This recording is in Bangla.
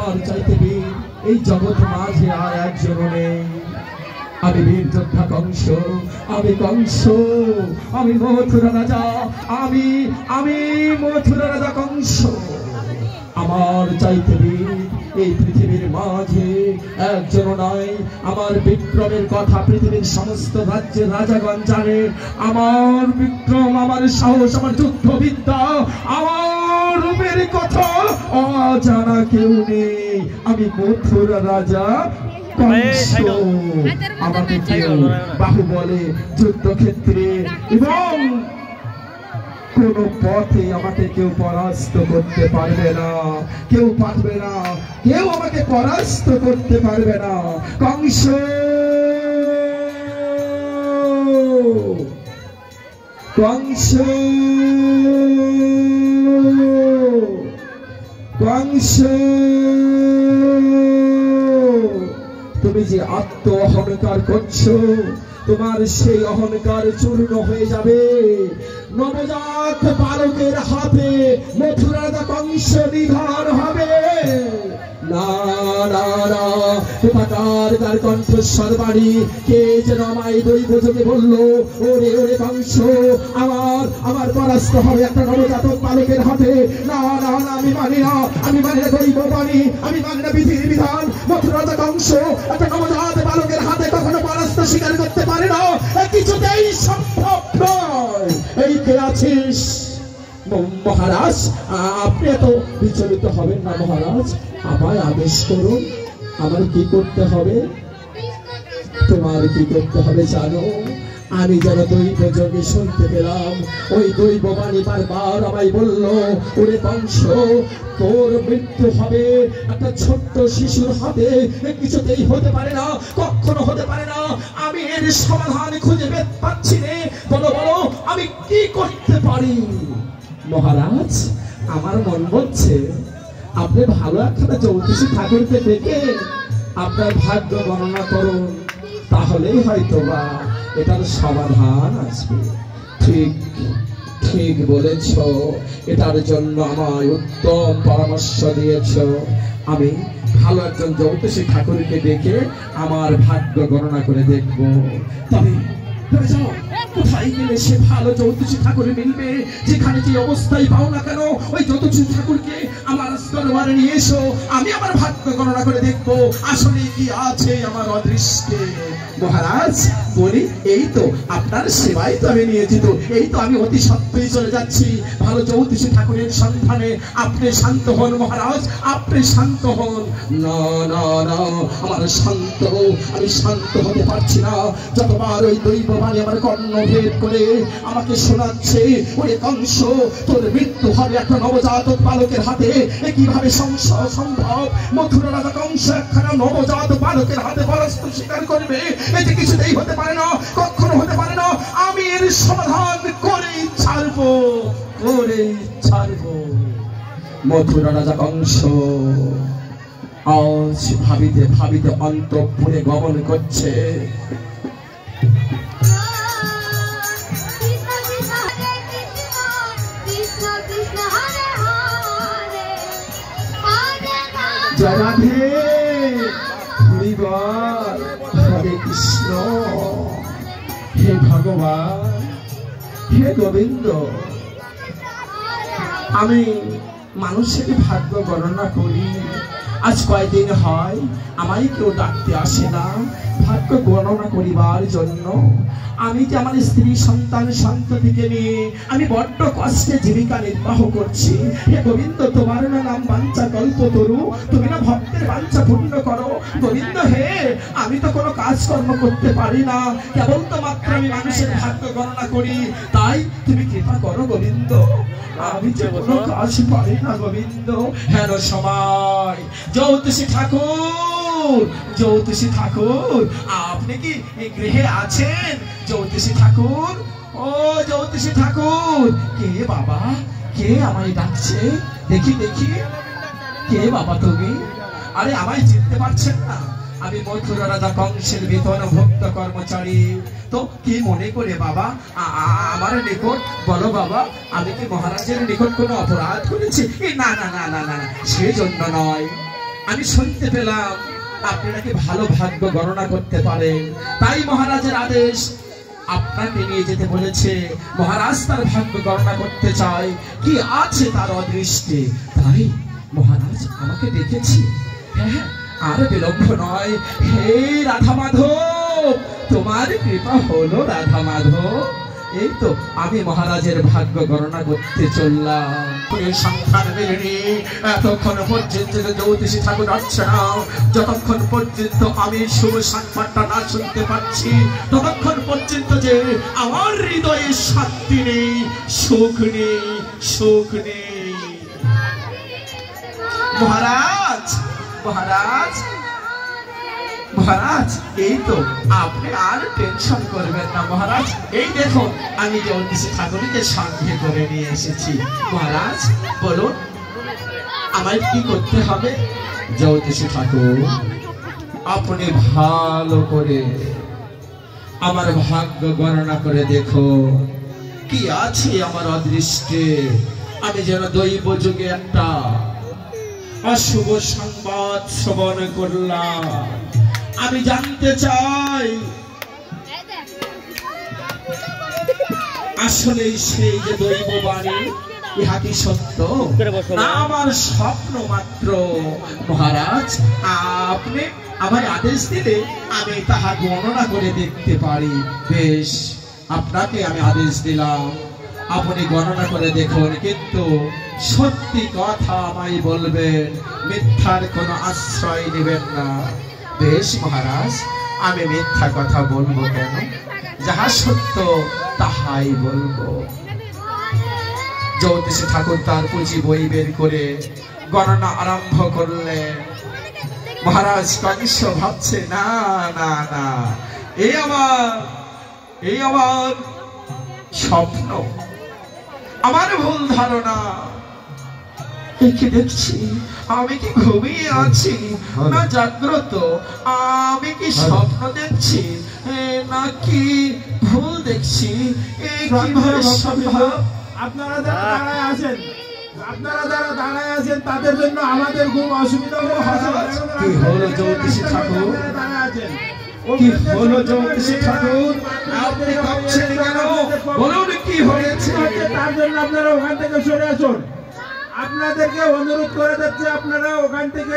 আমার চাইতে বীর এই জগৎ মাঝে আর একজন নেই। আমি বীর যোদ্ধা কংস, আমি কংস, আমি মথুরা রাজা, আমি আমি মথুরা রাজা কংস। আমার চাইতে বীর এই পৃথিবীর মাঝে একজন নাই। আমার বিক্রমের কথা পৃথিবীর সমস্ত রাজ্যের রাজাগণ জানে। আমার বিক্রম, আমার সাহস, আমার যুদ্ধবিদ্যা, আমার রূপের কথা অজানা কেউ নেই। আমি মথুরা রাজা কংস। আমাকে কেউ বাহুবলে, যুদ্ধক্ষেত্রে এবং কোন পথে আমাকে কেউ পরাস্ত করতে পারবে না, কেউ পারবে না, কেউ আমাকে পরাস্ত করতে পারবে না। কংস, কংস, কংস, তুমি যে আত্ম অহংকার করছো, তোমার সেই অহংকার চূর্ণ হয়ে যাবে নবজাত বালকের হাতে। মথুরা রাজা কংস নিধন হবে। না না না, তার কণ্ঠস্বর বাড়ি কে যেন আমায় দৈবযোগে বললো, ওরে ওরে কংস, আমার পরাস্ত হবে একটা নবজাতক বালকের হাতে। না না না, আমি মানি না, আমি মানি না দৈব বাণী, আমি মানি না বিধির বিধান। মথুরা রাজা কংস একটা নবজাত বালকের হাতে কখনো পরাস্ত স্বীকার করতে পারে না, কিছুতেই সম্ভব নয়। এই কে আছিস মহারাজ? আপনি এত বিচলিত হবেন না মহারাজ, আমায় আদেশ করুন, আমার কি করতে হবে? তোমার কি করতে হবে জানো? আমি যেন দৈব যোগে শুনতে পেলাম, ওই দৈব বাণী বারবার আমায় বলল, ওরে কংস, তোর মৃত্যু হবে একটা ছোট্ট শিশুর হাতে। কিছুতেই হতে পারে না, কখনো হতে পারে না। আমি এর সমাধান খুঁজে পাচ্ছি না। বলো বলো, আমি কি করতে পারি? মহারাজ, আমার মন বলছে আপনি ভালো একটা জ্যোতিষী ঠাকুরকে ডেকে আপনার ভাগ্য গণনা করুন, তাহলেই হয়তো বা এটার সমাধান আসবে। ঠিক ঠিক বলেছ, এটার জন্য আমায় উত্তম পরামর্শ দিয়েছ। আমি ভালো একজন জ্যোতিষী ঠাকুরকে ডেকে আমার ভাগ্য গণনা করে দেখব। তবে যাও, কোথায় গেলে সে ভালো জ্যোতিষী ঠাকুর মিলবে? যেখানে যে অবস্থায় পাও না কেন, ওই জ্যোতিষী ঠাকুরকে আমার দরবারে নিয়ে এসো। আমি আমার ভাগ্য গণনা করে দেখবো আসলে কি আছে আমার অদৃষ্টে। মহারাজ বলি, এই তো আপনার সেবাই তো আমি নিয়োজিত, এই তো আমি অতি সত্ত্বই চলে যাচ্ছি ভালো জ্যোতিষী ঠাকুরের সন্ধানে। আপনি শান্ত হন মহারাজ, আপনি শান্ত হন। না না না, আমার শান্ত, আমি শান্ত হতে পারছি না। যতবার ওই দৈব বাণী আমার কর্ণ ভেদ করে আমাকে শোনাচ্ছে, ওরে কংস, তোর মৃত্যু হবে একটা নবজাতক বালকের হাতে। কিভাবে সম্ভব? মথুরা রাজা কংস একখানা নবজাত বালকের হাতে পরাস্ত স্বীকার করবে? এটি কিছুতেই হতে পারে না, কখনো হতে পারে না। আমি এর সমাধান করেই ছাড়বো, করেই ছাড়বো। মথুরা রাজা কংস আজ ভাবিতে ভাবিতে অন্তঃপুরে গমন করছে। রাধে হরে কৃষ্ণ। হে ভগবান, হে গোবিন্দ, আমি মানুষের ভাগ্য গণনা করি। আজ কয়দিন হয় আমায় কেউ ডাকতে আসে না ভাগ্য গণনা করিবার জন্য। আমি যে আমার স্ত্রী সন্তান সন্ততিকে নিয়ে আমি বড্ড কষ্টে জীবিকা নির্বাহ করছি। হে গোবিন্দ, তোমার নাম বাঞ্ছা কল্পতরু, তুমি না ভক্তের বাঞ্ছা পূর্ণ করো। গোবিন্দ হে, আমি তো কোনো কাজকর্ম করতে পারি না, কেবল তো মাত্র আমি মানুষের ভাগ্য গণনা করি। তাই তুমি কৃপা করো গোবিন্দ, আমি যে কোনো কাজ পারি না গোবিন্দ। হেন সময় জ্যোতিষী ঠাকুর, জ্যোতিষী ঠাকুর, আপনি কি এই গৃহে আছেন? জ্যোতিষী ঠাকুর, ও জ্যোতিষী ঠাকুর। কে বাবা, কে আমায় ডাকছে? দেখি দেখি, কে বাবা তুমি? আরে আমায় চিনতে পারছেন না? আমি মথুরা রাজা কংসের বেতনভুক্ত কর্মচারী। তো কি মনে করে বাবা আমার নিকট? বলো বাবা, আমি কি মহারাজের নিকট কোনো অপরাধ করেছি? না না না না না, সেজন্য নয়। আমি শুনতে পেলাম আপনি নাকি ভালো ভাগ্য গণনা করতে পারেন, তাই মহারাজের আদেশ আপনাকে নিয়ে যেতে বলেছে। মহারাজ তার ভাগ্য গণনা করতে চায়, কি আছে তার অদৃষ্টে, তাই মহারাজ আমাকে ডেকেছি। হ্যাঁ, আর বিলম্ব নয়। হে রাধা মাধব, তোমার কৃপা হলো রাধা মাধব। এই তো আমি মহারাজের ভাগ্য গণনা করতে চললাম। সন্তান মেলেনি, এতক্ষণ পর্যন্ত জ্যোতিষী ঠাকুর আসছে না। যতক্ষণ পর্যন্ত আমি শুভ সংবাদটা না শুনতে পাচ্ছি, ততক্ষণ পর্যন্ত যে আমার হৃদয়ে শান্তি নেই, সুখ নেই, সুখ নেই। মহারাজ, মহারাজ, মহারাজ, এই তো আপনি আর টেনশন করবেন না মহারাজ। এই দেখুন আমি জ্যোতিষী ঠাকুরকে সঙ্গে করে নিয়ে এসেছি। মহারাজ বলুন আমায় কি করতে হবে? জ্যোতিষী ঠাকুর, আপনি ভালো করে আমার ভাগ্য গণনা করে দেখো, কি আছে আমার অদৃষ্টে। আমি যেন দৈব যুগে একটা অশুভ সংবাদ শ্রবণ করলাম। আমি জানতে চাই আসলে সেই যে দৈব বাণী, ইহা কি সত্য না আমার স্বপ্ন মাত্র? মহারাজ আপনি আমার আদেশ দিলে আমি তাহা গণনা করে দেখতে পারি। বেশ, আপনাকে আমি আদেশ দিলাম, আপনি গণনা করে দেখুন, কিন্তু সত্যি কথা আমায় বলবেন, মিথ্যার কোনো আশ্রয় নেবেন না। বেশ মহারাজ, আমি মিথ্যা কথা বলবো কেন? যাহা সত্য তাহাই বলবো। জ্যোতিষী ঠাকুর তার পুঁজি বই বের করে গণনা আরম্ভ করলেন। মহারাজ কনিষ্ঠ ভাবছে, না না না, এই আমার স্বপ্ন, আমার ভুল ধারণা। কি দেখছি? আমি কি ঘুমিয়ে আছি না জাগ্রত? আমি কি স্বপ্ন দেখছি নাকি ভুল দেখছি? আপনারা যারা দাঁড়ায় আছেন তাদের জন্য আমাদের খুব অসুবিধা কি হলো জ্যোতিষী ঠাকুর? কি হলো জ্যোতিষী ঠাকুর? আপনি কাঁপছেন কেন? বলুন কি হয়েছে? তার জন্য আপনারা ওখান থেকে সরে আসুন। আপনাদেরকে অনুরোধ করে যাচ্ছে, আপনারা ওখান থেকে